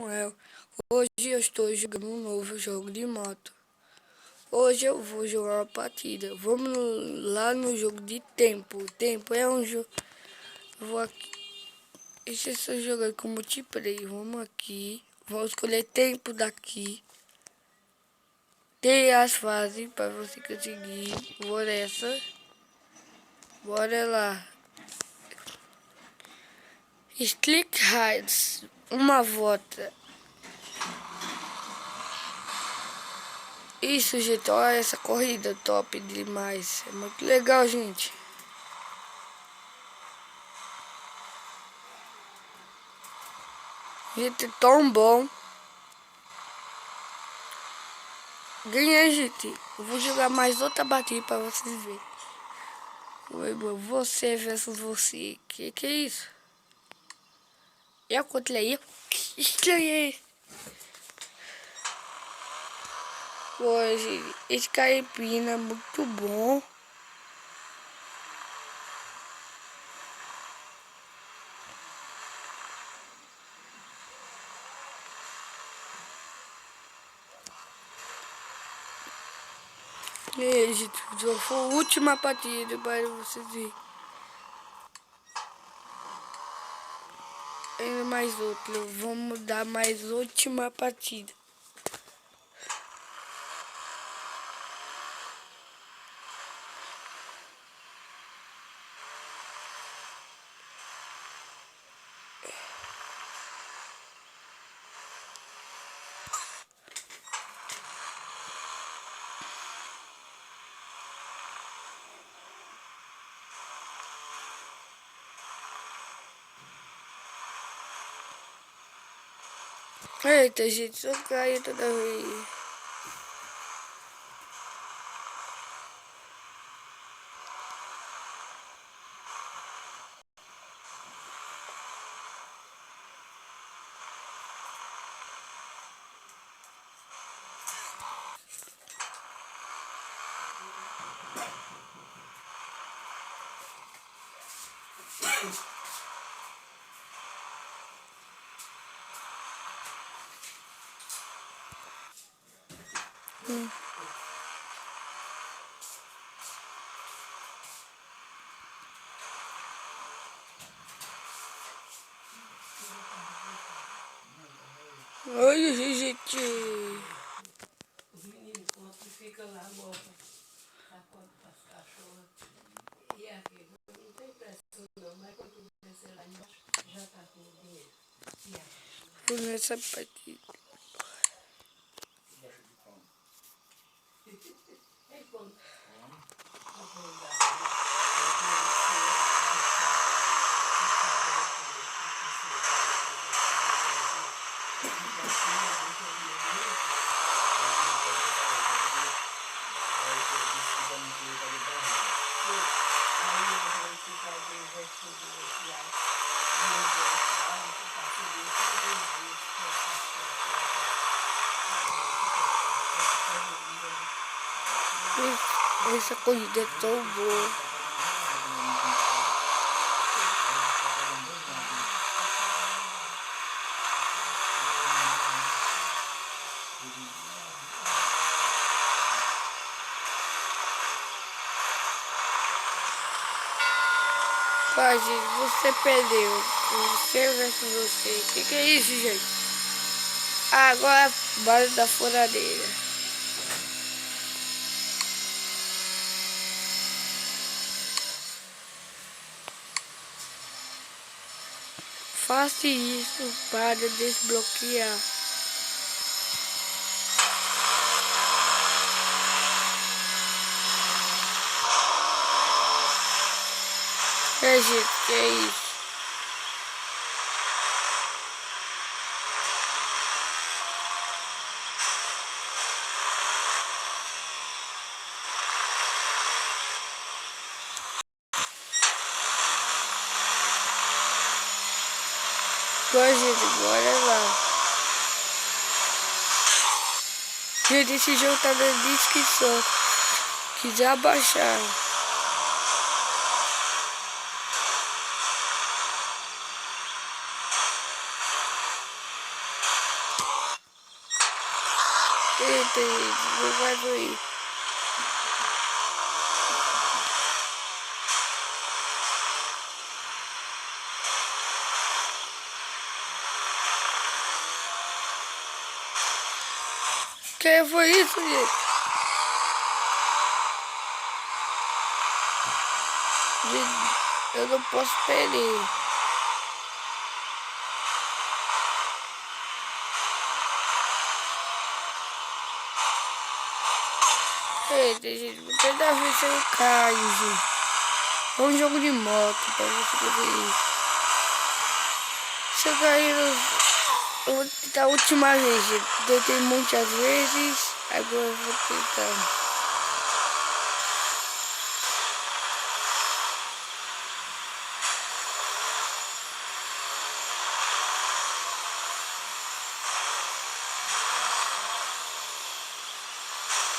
Samuel. Hoje eu estou jogando um novo jogo de moto. Hoje eu vou jogar uma partida. Vamos lá no jogo de tempo. O tempo é um jogo. Eu vou aqui. Esse é o jogo com multiplayer. Vamos aqui. Vamos escolher tempo daqui. Tem as fases para você conseguir. Bora essa. Bora lá. Click Hides. Uma volta. Isso, gente, olha essa corrida top demais. É muito legal, gente. Gente, é tão bom. Ganhei, gente. Eu vou jogar mais outra batida pra vocês verem. Você versus você. Que é isso? Eu contra aí. Estranhei. Hoje, esse caipira é muito bom. E aí, gente, já foi a última partida para vocês verem. Ainda mais outra. Vamos dar mais última partida. Eita, gente, só caiu toda vez. Olha, gente. Os meninos contam e ficam lá, voltam. Tá quando as cachorras. E aqui, não tem pressão não, mas quando descer lá embaixo, já tá com o dinheiro. E aqui? Vou nessa partida. Aí quando Essa corrida é tão boa. Quase, você perdeu. Você versus você. Que é isso, gente? Agora a base da furadeira. Faça isso para desbloquear. É, gente, que é isso? Agora, gente, bora lá. Gente, esse jogo tá na descrição. Quiser baixar. Eita, gente, não vai doer. Que foi isso, gente? Gente, eu não posso perder. Eita, gente, toda vez eu caio, gente. É um jogo de moto pra você poder ir. Se eu cair, eu vou tentar a última vez, gente. Tentei muitas vezes, agora eu vou tentar.